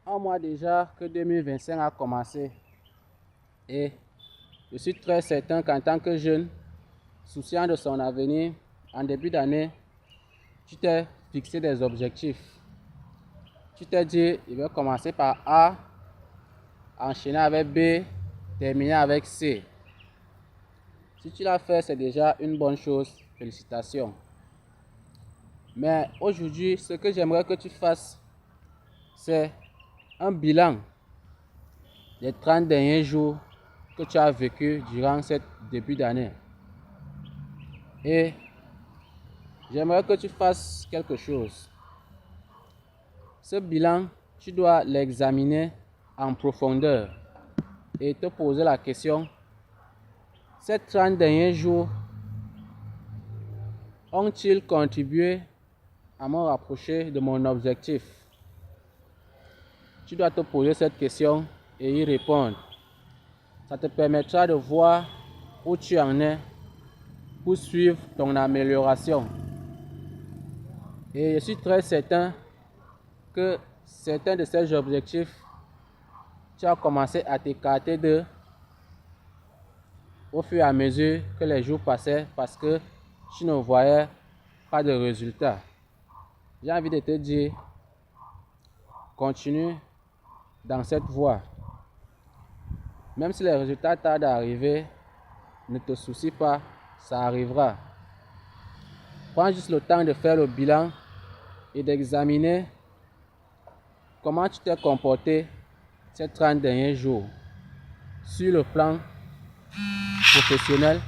un mois déjà que 2025 a commencé et je suis très certain qu'en tant que jeune, souciant de son avenir, en début d'année, tu t'es fixé des objectifs. Tu t'es dit, je vais commencer par A, enchaîner avec B, terminer avec C. Si tu l'as fait, c'est déjà une bonne chose. Félicitations. Mais aujourd'hui, ce que j'aimerais que tu fasses, c'est un bilan des 30 derniers jours que tu as vécu durant ce début d'année. Et j'aimerais que tu fasses quelque chose. Ce bilan, tu dois l'examiner en profondeur et te poser la question, ces 30 derniers jours ont-ils contribué à me rapprocher de mon objectif? Tu dois te poser cette question et y répondre. Ça te permettra de voir où tu en es pour suivre ton amélioration. Et je suis très certain que certains de ces objectifs, tu as commencé à t'écarter d'eux au fur et à mesure que les jours passaient parce que tu ne voyais pas de résultats. J'ai envie de te dire, continue dans cette voie. Même si les résultats tardent à arriver, ne te soucie pas, ça arrivera. Prends juste le temps de faire le bilan et d'examiner comment tu t'es comporté ces 30 derniers jours sur le plan professionnel,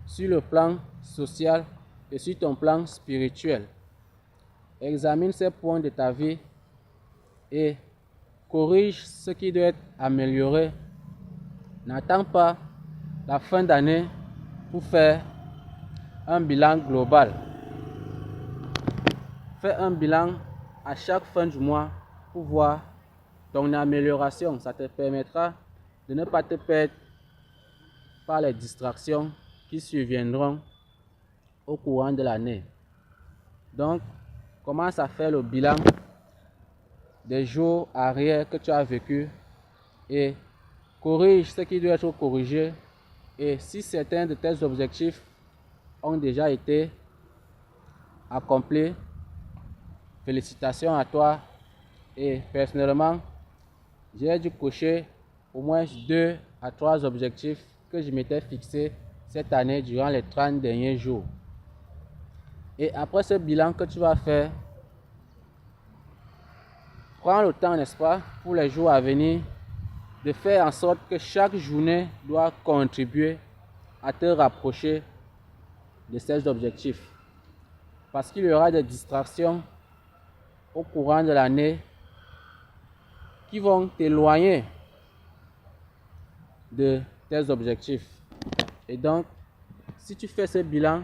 sur le plan social et sur ton plan spirituel. Examine ces points de ta vie et corrige ce qui doit être amélioré. N'attends pas la fin d'année pour faire un bilan global. Fais un bilan à chaque fin du mois pour voir ton amélioration. Ça te permettra de ne pas te perdre par les distractions qui surviendront au courant de l'année. Donc, commence à faire le bilan des jours arrière que tu as vécu et corrige ce qui doit être corrigé. Et si certains de tes objectifs ont déjà été accomplis, félicitations à toi. Et personnellement, j'ai dû cocher au moins 2 à 3 objectifs que je m'étais fixé cette année durant les 30 derniers jours. Et après ce bilan que tu vas faire, prends le temps, n'est-ce pas, pour les jours à venir, de faire en sorte que chaque journée doit contribuer à te rapprocher de ces objectifs. Parce qu'il y aura des distractions au courant de l'année qui vont t'éloigner de tes objectifs. Et donc, si tu fais ce bilan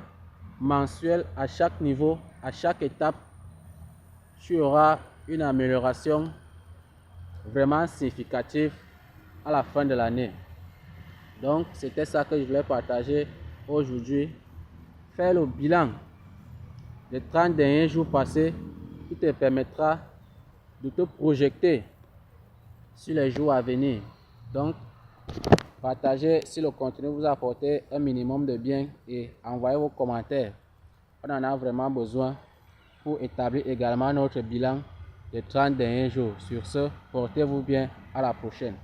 mensuel à chaque niveau, à chaque étape, tu auras une amélioration vraiment significative à la fin de l'année. Donc, c'était ça que je voulais partager aujourd'hui. Faire le bilan des 30 derniers jours passés qui te permettra de te projeter sur les jours à venir. Donc, partagez si le contenu vous a apporté un minimum de bien et envoyez vos commentaires. On en a vraiment besoin pour établir également notre bilan des 30 derniers jours. Sur ce, portez-vous bien, à la prochaine.